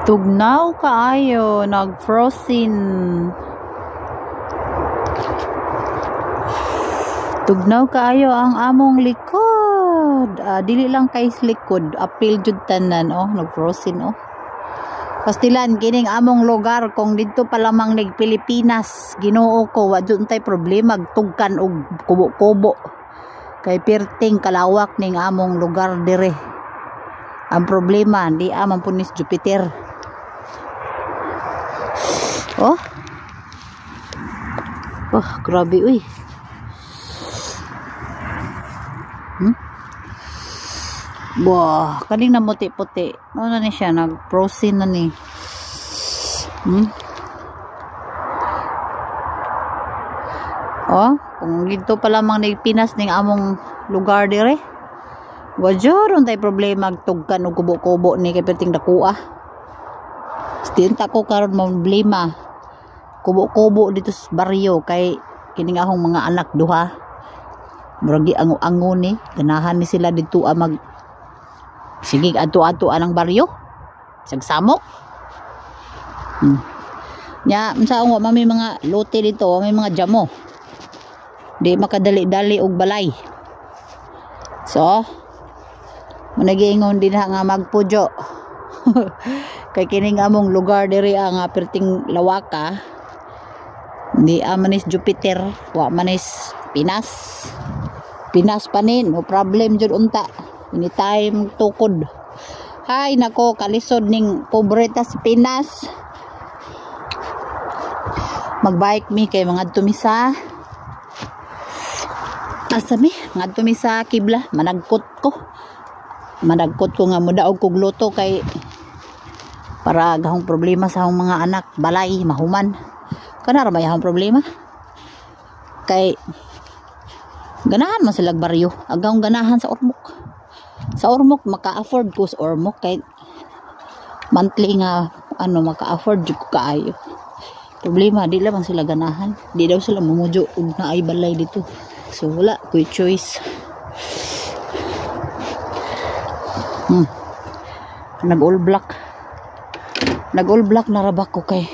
Tugnaw kaayo, nag-frozen. Tugnaw kaayo ang among likod. Dili lang kay likod, apil jud tanan oh, nag-frozen oh. Pastilan kining among lugar kung didto pa lamang nig Pilipinas, Ginoo ko wa jud tay problema tugkan og kubo-kubo. Kay perting kalawak ning among lugar dire. Ang problema di amang punis Jupiter. Oh. Oh, grabe uy. Wah, kaning namuti-puti. Ano na siya, nag-frozen na ni. Oh, kung dito pa lamang ni Pinas ning among lugar dire. Wajor untay problema tugkan og kubo-kubo ni kay perting dakuha. Stinta ko karon problema. Kubo-kubo dito sa baryo kay kining akong mga anak duha. Muragi ango-ango ni, ganahan ni sila dito mag sige ato-ato anang baryo. Sagsamok. Nya unsa nga may mga lote dito, may mga jamo. Di makadali-dali og balay. So, managiingon din nga magpujo. Kay kining among lugar diri ang perting lawaka. Di amanis Jupiter, wa manis Pinas. Pinas panin, no problem jud unta. Anytime tukod. Hay nako, kalisod ning pobreta sa Pinas. Magbike mi kay mga tumisa. Asami, nga tumisa kibla, managkot ko. Managkot ko nga mudaog kog luto kay para gahong problema sa akong mga anak, balay, mahuman. Kana ra may akong problema. Kay ganahan man sila baryo, agawng ganahan sa Ormoc. Sa Ormoc maka-afford ko sa Ormoc kay monthly nga maka-afford jud ko kaayo. Problema di lang sila ganahan, di daw sila mumujo ug naay balay dito. So wala ko choice. Nag-all black na rabak ko kay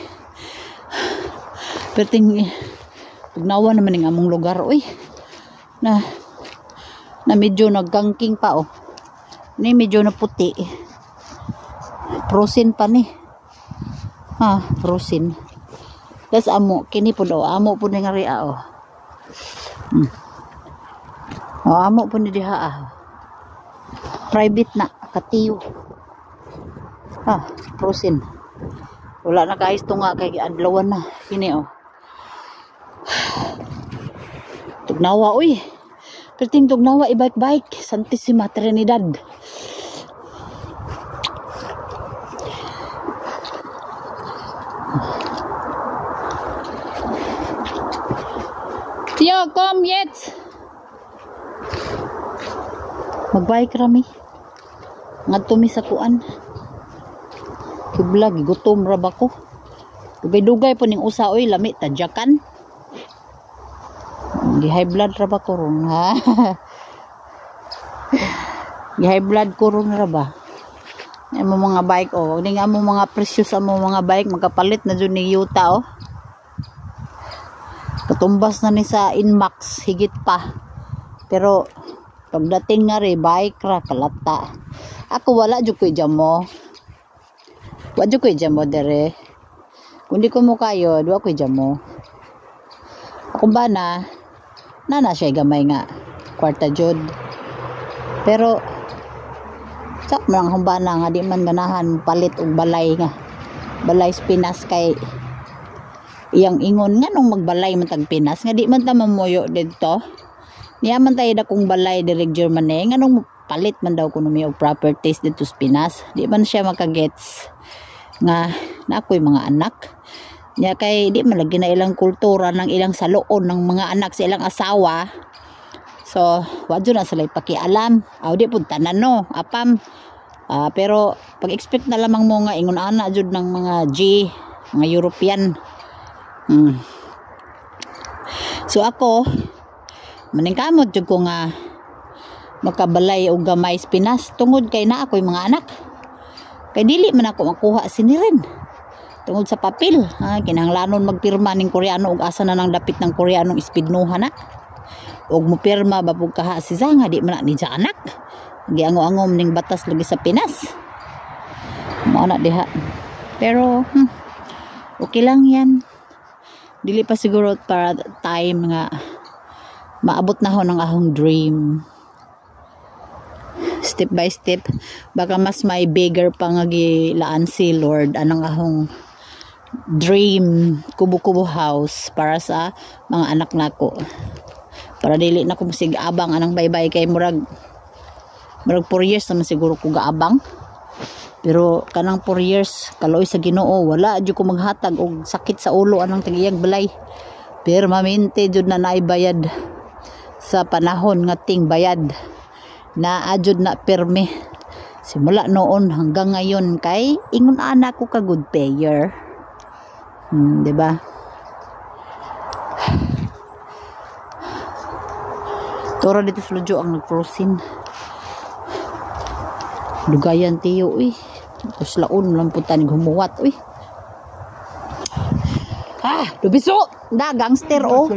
perting tugnawa naman ning among lugar oy. Na medyo nagkangking pa oh. Ni medyo na puti. Frozen pa ni. Frozen. Tas amo kini pud oh, amo pud nga ria oh. Oh, amo pud ni diha private na katiyo. Frozen. Wala na guys to nga kay adlawan na kini oh. Tugnawa uy. Perting tugnawa i-bike Santissima Trinidad. Yo, come yet. Magbike rami. Ngadto mi sa kuan. Kibla gigutom ra ba ko. Dugay-dugay po ning usa oy lami tadyakan. Di high blood ra ba ko ron ha. Di high blood ko ron ra ba. Amo mga bike oh, ning amo mga precious amo mga bike magapalit na jud ni yuta oh. Katumbas na ni sa Inmax higit pa. Pero pagdating nga ri bike ra kalata. Ako wala jud koy jamo. Wa jud koy jamo dere. Kundi ko mo kayo, duwa koy jamo. Ako ba na siya gamay nga kwarta jud. Pero sak man ang humbana nga di man ganahan palit og balay nga. Balay sa Pinas kay iyang ingon nga nung magbalay man tag Pinas nga di man ta mamuyo didto. Niya man tayo dakong balay direk Germany nga nung palit man daw kuno mi og properties dito sa Pinas. Di man siya makagets nga na ako'y mga anak. Nya kay di man lagi na ilang kultura ng ilang saloon ng mga anak sa ilang asawa. So, wadyo na sila ipakialam. Di pud tanan no, apam. Pero pag-expect na lamang mo nga ingon ana jud ng mga mga European. So ako maningkamot jud ko nga makabalay og gamay sa Pinas tungod kay naa ako'y mga anak. Kay dili man ako makuha sinirin. Tungod sa papel, kinahanglanon magpirma ning Koreano ug asa na nang dapit ng Koreanong ispidnuha na. Og mo pirma babog kaha si Zanga di man na ni anak. Giango-angom ning batas lagi sa Pinas. Mao na diha. Pero okay lang yan. Dili pa siguro para time nga maabot na ho ng ahong dream. Step by step. Baka mas may bigger pa nga gilaan si Lord anang ahong dream kubo-kubo house para sa mga anak nako. Para dili na ko musig abang anang baybay kay murag 4 years naman siguro ko gaabang. Pero kanang 4 years kaloy sa Ginoo wala jud ko maghatag og sakit sa ulo anang tagiyag balay. Pero maminte jud na naibayad sa panahon nga ting bayad na ajud na perme simula noon hanggang ngayon kay ingon anak ko ka good payer. Di ba? Toro dito sa Lujo ang nagprosin. Dugayan tiyo uy. Tapos laon lang putan gumuwat uy. Dubiso! Da, gangster oh.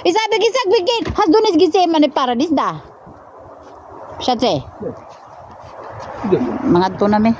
Isabi gisag bigit. Hadunis gisi man ni paradis da. Syatse. Mga to na me.